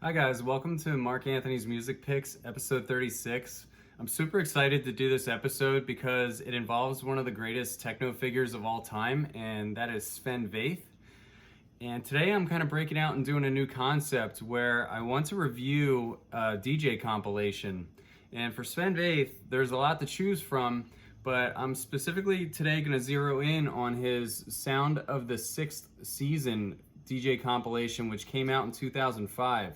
Hi guys, welcome to Mark Anthony's Music Picks, episode 36. I'm super excited to do this episode because it involves one of the greatest techno figures of all time, and that is Sven Vath. And today I'm kind of breaking out and doing a new concept where I want to review a DJ compilation. And for Sven Vath, there's a lot to choose from, but I'm specifically today going to zero in on his Sound of the Sixth Season DJ compilation, which came out in 2005.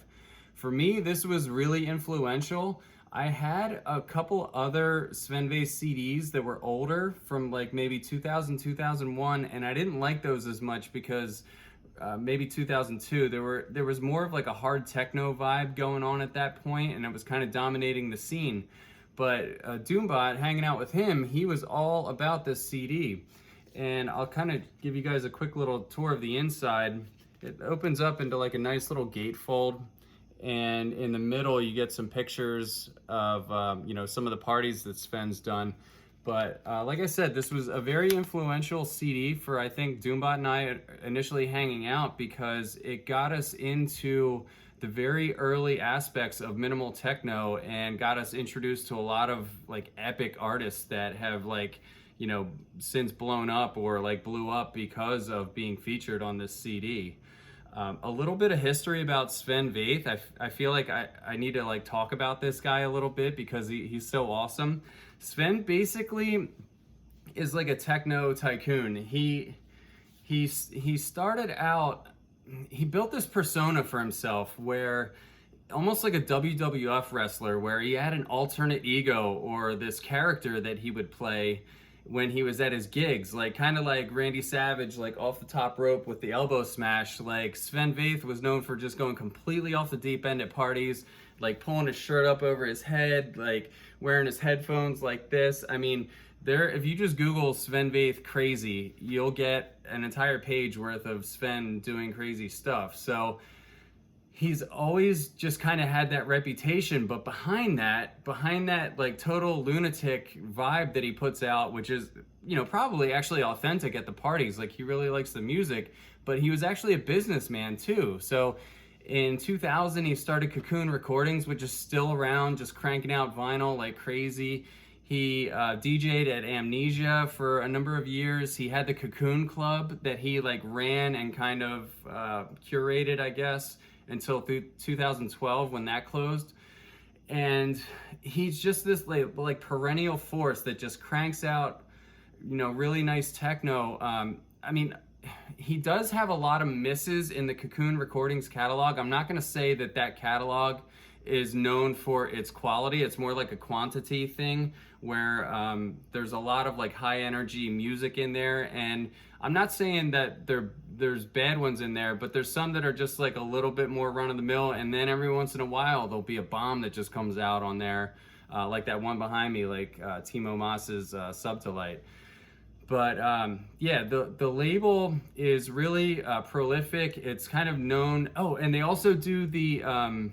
For me, this was really influential. I had a couple other Sven Vath CDs that were older from like maybe 2000, 2001, and I didn't like those as much because maybe 2002, there was more of like a hard techno vibe going on at that point, and it was kind of dominating the scene. But Doombot, hanging out with him, he was all about this CD. And I'll kind of give you guys a quick little tour of the inside. It opens up into like a nice little gatefold, and in the middle you get some pictures of some of the parties that Sven's done. But like I said, this was a very influential CD for, I think, Doombot and I initially hanging out, because it got us into the very early aspects of minimal techno and got us introduced to a lot of like epic artists that have since blown up or like blew up because of being featured on this CD. A little bit of history about Sven Vath. I feel like I need to like talk about this guy a little bit because he's so awesome. Sven basically is like a techno tycoon. He started out, he built this persona for himself where almost like a WWF wrestler, where he had an alternate ego or this character that he would play when he was at his gigs, like kind of like Randy Savage, like off the top rope with the elbow smash. Like Sven Vath was known for just going completely off the deep end at parties, like pulling his shirt up over his head, like wearing his headphones like this. I mean, if you just Google Sven Vath crazy, you'll get an entire page worth of Sven doing crazy stuff. So he's always just kind of had that reputation, but behind that like total lunatic vibe that he puts out, which is, probably actually authentic at the parties, like he really likes the music, but he was actually a businessman too. So in 2000, he started Cocoon Recordings, which is still around, just cranking out vinyl like crazy. He DJ'd at Amnesia for a number of years. He had the Cocoon Club that he like ran and kind of curated, I guess, until 2012 when that closed. And he's just this like perennial force that just cranks out really nice techno. I mean, he does have a lot of misses in the Cocoon Recordings catalog. I'm not going to say that catalog is known for its quality. It's more like a quantity thing where there's a lot of like high energy music in there, and I'm not saying that there's bad ones in there, but there's some that are just like a little bit more run of the mill, and then every once in a while there'll be a bomb that just comes out on there, like that one behind me, like Timo Maas's Subtolite. But yeah, the label is really prolific. It's kind of known. Oh, and they also do the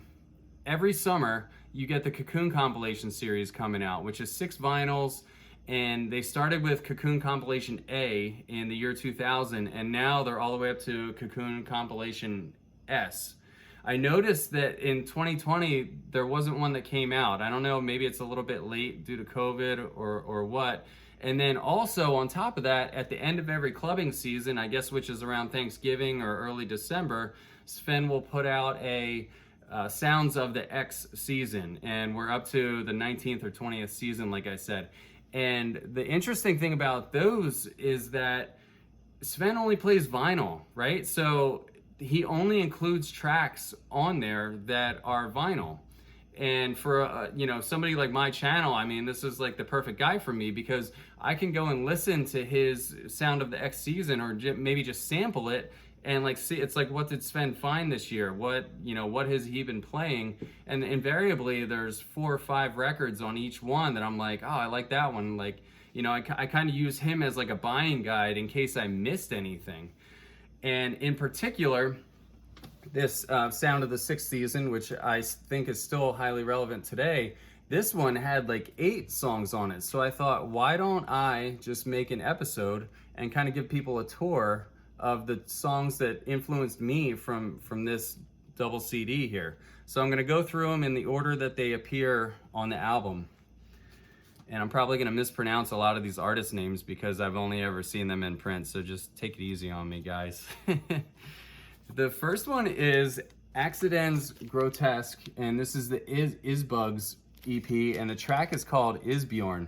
every summer you get the Cocoon Compilation series coming out, which is 6 vinyls. And they started with Cocoon Compilation A in the year 2000, and now they're all the way up to Cocoon Compilation S. I noticed that in 2020, there wasn't one that came out. I don't know, maybe it's a little bit late due to COVID or what. And then also on top of that, at the end of every clubbing season, I guess which is around Thanksgiving or early December, Sven will put out a Sounds of the X season. And we're up to the 19th or 20th season, like I said. And the interesting thing about those is that Sven only plays vinyl, right? So he only includes tracks on there that are vinyl. And for somebody like my channel, I mean, this is like the perfect guy for me, because I can go and listen to his Sound of the X season, or maybe just sample it and like see, it's like, what did Sven find this year? What has he been playing? And invariably there's 4 or 5 records on each one that I'm like, oh, I like that one. Like, I kind of use him as like a buying guide in case I missed anything. And in particular, this Sound of the Sixth Season, which I think is still highly relevant today, this one had like 8 songs on it. So I thought, why don't I just make an episode and kind of give people a tour of the songs that influenced me from this double CD here. So I'm gonna go through them in the order that they appear on the album. And I'm probably gonna mispronounce a lot of these artist names because I've only ever seen them in print, so just take it easy on me, guys. The first one is Accidents Grotesque, and this is the Isbugs EP, and the track is called Isbjorn,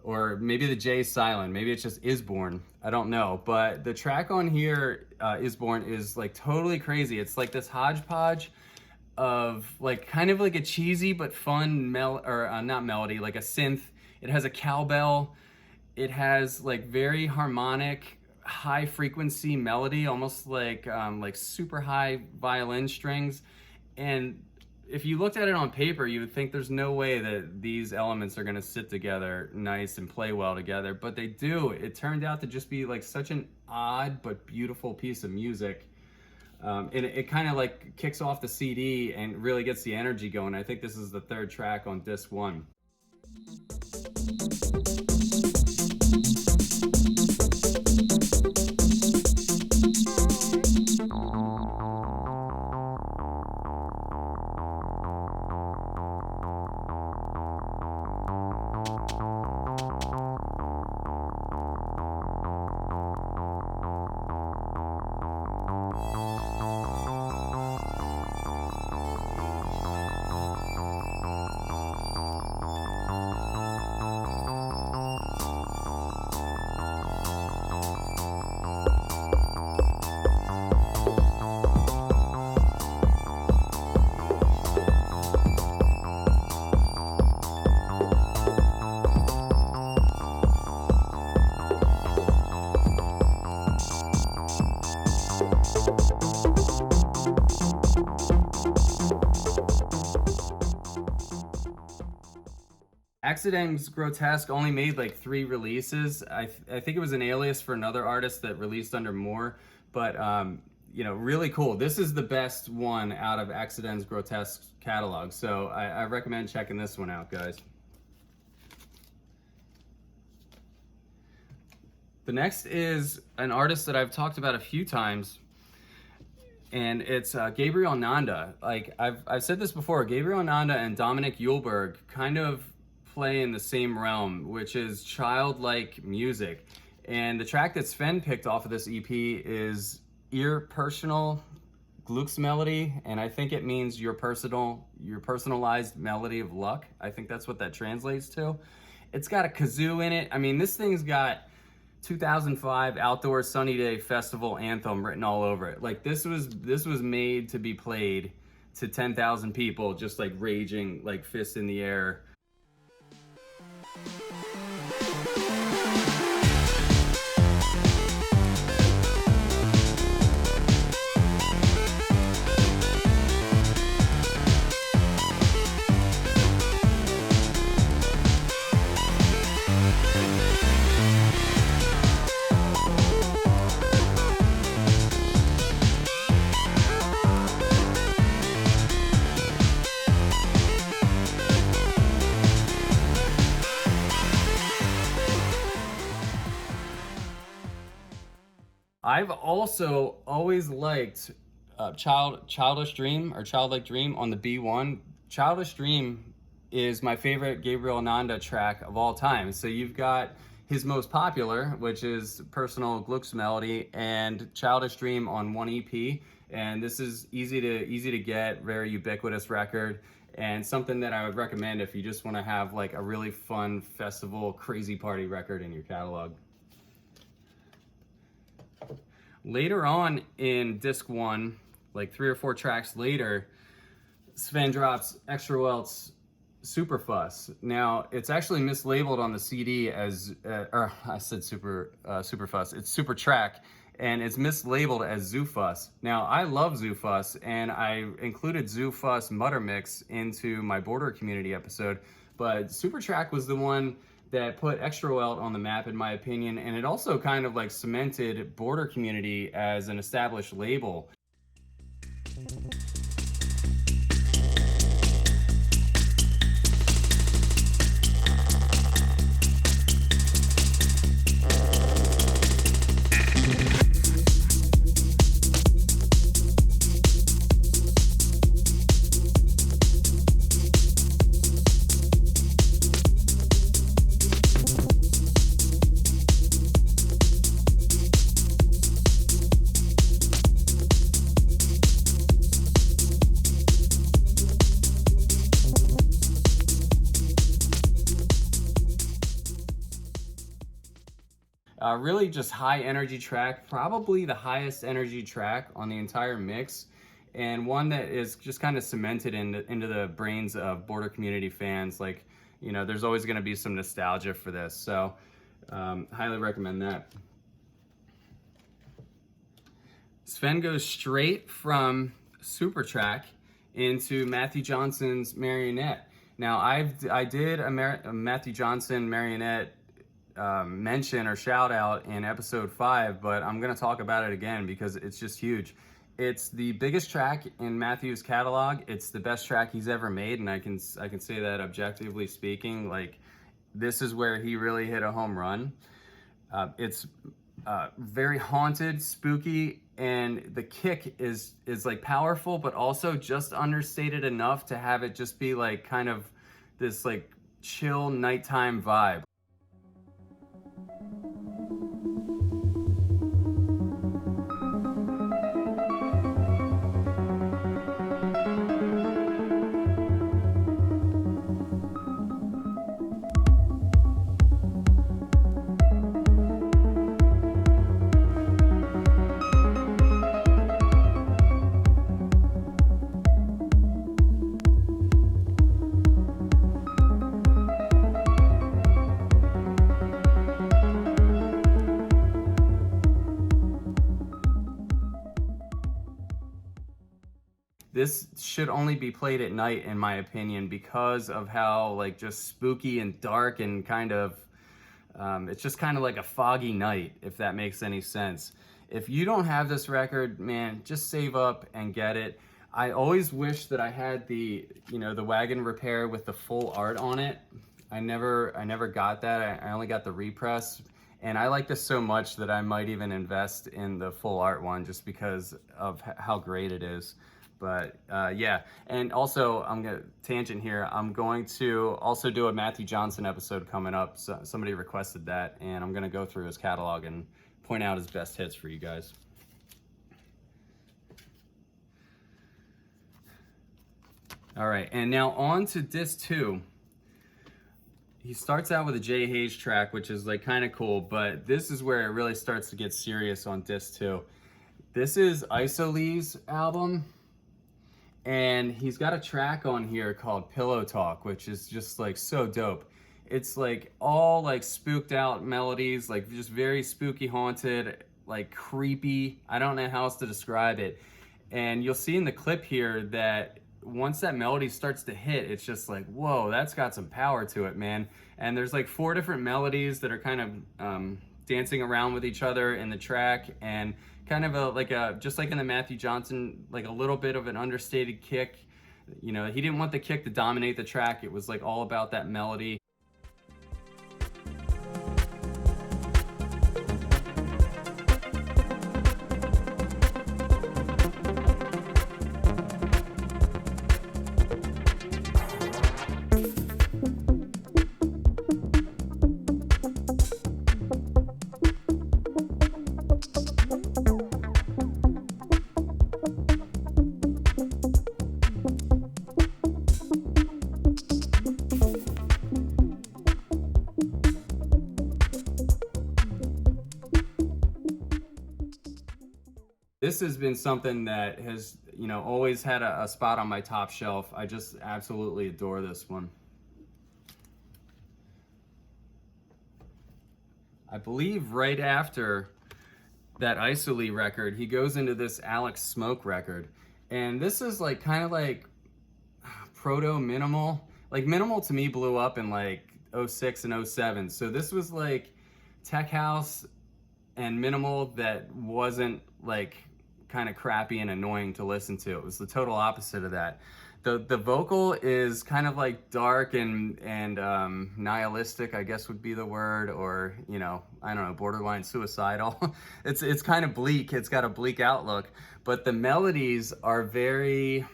or maybe the J is silent, maybe it's just Isborn, I don't know. But the track on here, Isborn, is like totally crazy. It's like this hodgepodge of like kind of like a cheesy but fun not melody, like a synth. It has a cowbell. It has like very harmonic, high frequency melody, almost like super high violin strings. And if you looked at it on paper, you would think there's no way that these elements are gonna sit together nice and play well together, but they do. It turned out to just be like such an odd but beautiful piece of music. And it kind of like kicks off the CD and really gets the energy going. I think this is the third track on disc 1. Accidents Grotesque only made like 3 releases. I think it was an alias for another artist that released under more, but you know, really cool. This is the best one out of Accidents Grotesque's catalog, so I recommend checking this one out, guys. The next is an artist that I've talked about a few times, and it's Gabriel Nanda. Like I've said this before, Gabriel Nanda and Dominic Uhlberg kind of play in the same realm, which is childlike music. And the track that Sven picked off of this EP is Ihr Personal Glücksmelodie, and I think it means your personalized melody of luck. I think that's what that translates to. It's got a kazoo in it. I mean, this thing's got 2005 Outdoor Sunny Day Festival anthem written all over it. Like this was made to be played to 10,000 people, just like raging, like fists in the air. I've also always liked Childish Dream or Childlike Dream on the B1. Childish Dream is my favorite Gabriel Nanda track of all time. So you've got his most popular, which is Personal Glücksmelodie, and Childish Dream on one EP. And this is easy to get, very ubiquitous record, and something that I would recommend if you just want to have like a really fun festival crazy party record in your catalog. Later on in disc 1, like 3 or 4 tracks later, Sven drops Extra Welt's Super Fuss. Now, it's actually mislabeled on the CD as, or I said Super Fuss, it's Super Track, and it's mislabeled as Zoo Fuss. Now, I love Zoo Fuss, and I included Zoo Fuss Mutter Mix into my Border Community episode, but Super Track was the one that put Extra Welt on the map, in my opinion, and it also kind of like cemented Border Community as an established label. Really just high energy track, probably the highest energy track on the entire mix, and one that is just kind of cemented into the brains of Border Community fans. Like, you know, there's always going to be some nostalgia for this, so highly recommend that. Sven goes straight from Supertrack into Matthew Johnson's Marionette. Now, I did a Matthew Johnson Marionette mention or shout out in episode 5, but I'm gonna talk about it again because it's just huge. It's the biggest track in Matthew's catalog. It's the best track he's ever made, and I can say that objectively speaking. Like, this is where he really hit a home run. It's very haunted, spooky, and the kick is like powerful, but also just understated enough to have it just be like kind of this like chill nighttime vibe. This should only be played at night, in my opinion, because of how like just spooky and dark and kind of, it's just kind of like a foggy night, if that makes any sense. If you don't have this record, man, just save up and get it. I always wish that I had the, you know, the wagon repair with the full art on it. I never got that. I only got the repress. And I like this so much that I might even invest in the full art one just because of how great it is. But yeah, and also I'm gonna tangent here. I'm going to also do a Matthew Johnson episode coming up. So somebody requested that, and I'm gonna go through his catalog and point out his best hits for you guys. All right, and now on to disc 2. He starts out with a Jay Hayes track, which is like kind of cool, but this is where it really starts to get serious on disc 2. This is Isolee's album. And he's got a track on here called Pillow Talk, which is just like so dope. It's like all like spooked out melodies, like just very spooky, haunted, like creepy. I don't know how else to describe it. And you'll see in the clip here that once that melody starts to hit, it's just like, whoa, that's got some power to it, man. And there's like 4 different melodies that are kind of dancing around with each other in the track, and kind of just like in the Matthew Johnson, like a little bit of an understated kick. You know, he didn't want the kick to dominate the track. It was like all about that melody. This has been something that has, you know, always had a spot on my top shelf. I just absolutely adore this one. I believe right after that Isolee record, he goes into this Alex Smoke record. And this is like kind of like proto Minimal. Like Minimal to me blew up in like 06 and 07. So this was like tech house and Minimal that wasn't like kind of crappy and annoying to listen to. It was the total opposite of that. The vocal is kind of like dark and nihilistic, I guess would be the word, or, you know, I don't know, borderline suicidal. It's kind of bleak. It's got a bleak outlook, but the melodies are very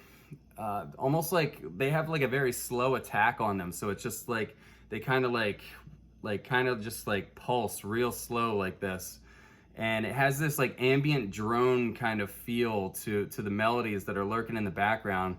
almost like they have like a very slow attack on them. So it's just like they kind of like kind of just like pulse real slow like this. And it has this like ambient drone kind of feel to the melodies that are lurking in the background.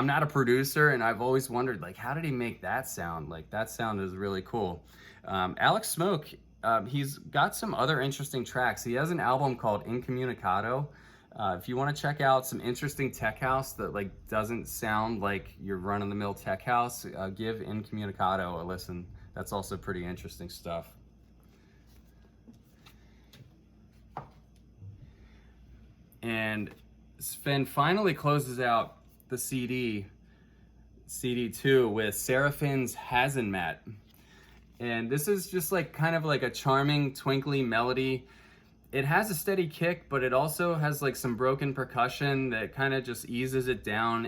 I'm not a producer, and I've always wondered, like, how did he make that sound? Like, that sound is really cool. Alex Smoke, he's got some other interesting tracks. He has an album called Incommunicado. If you want to check out some interesting tech house that like doesn't sound like your run-of-the-mill tech house, give Incommunicado a listen. That's also pretty interesting stuff. And Sven finally closes out the CD2 with Seraphin's Hazenmat. And this is just like kind of like a charming, twinkly melody. It has a steady kick, but it also has like some broken percussion that kind of just eases it down.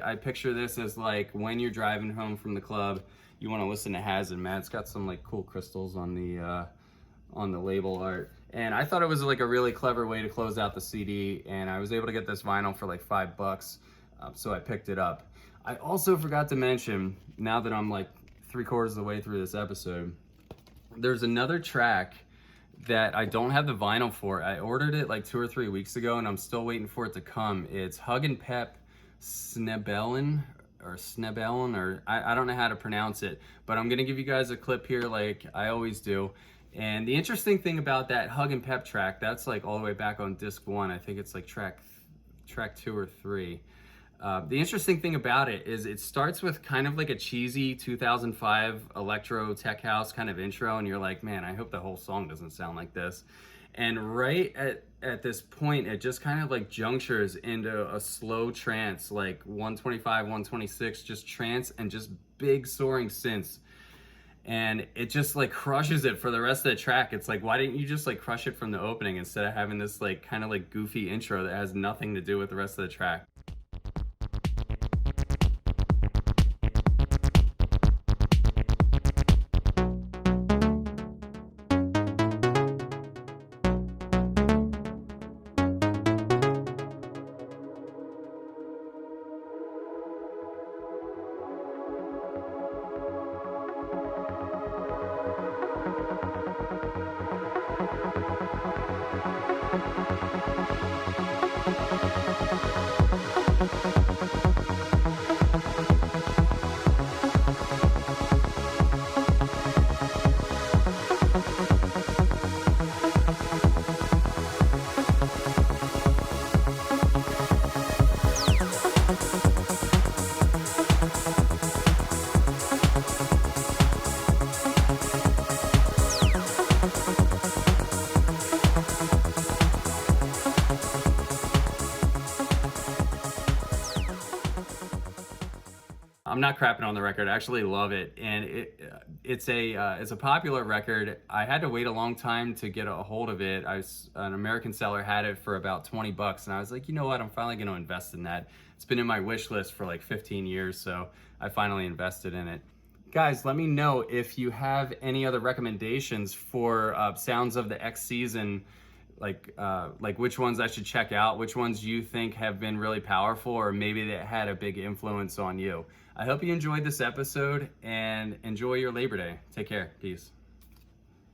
I picture this as like when you're driving home from the club, you want to listen to Hazenmat. It's got some like cool crystals on the label art, and I thought it was like a really clever way to close out the CD. And I was able to get this vinyl for like $5, so I picked it up. I also forgot to mention, now that I'm like 3/4 of the way through this episode, there's another track that I don't have the vinyl for. I ordered it like 2 or 3 weeks ago, and I'm still waiting for it to come. It's Hug and Pep Snebellen, or I don't know how to pronounce it, but I'm gonna give you guys a clip here like I always do. And the interesting thing about that Hug and Pep track, that's like all the way back on disc 1. I think it's like track 2 or 3. The interesting thing about it is it starts with kind of like a cheesy 2005 electro tech house kind of intro, and you're like, man, I hope the whole song doesn't sound like this. And right at this point, it just kind of like junctures into a slow trance, like 125, 126, just trance and just big soaring synths. And it just like crushes it for the rest of the track. It's like, why didn't you just like crush it from the opening instead of having this like kind of like goofy intro that has nothing to do with the rest of the track? I'm not crapping on the record. I actually love it, and it's a popular record. I had to wait a long time to get a hold of it. An American seller had it for about $20, and I was like, you know what? I'm finally going to invest in that. It's been in my wish list for like 15 years, so I finally invested in it. Guys, let me know if you have any other recommendations for sounds of the X season. Like which ones I should check out, which ones you think have been really powerful, or maybe that had a big influence on you. I hope you enjoyed this episode and enjoy your Labor Day. Take care. Peace.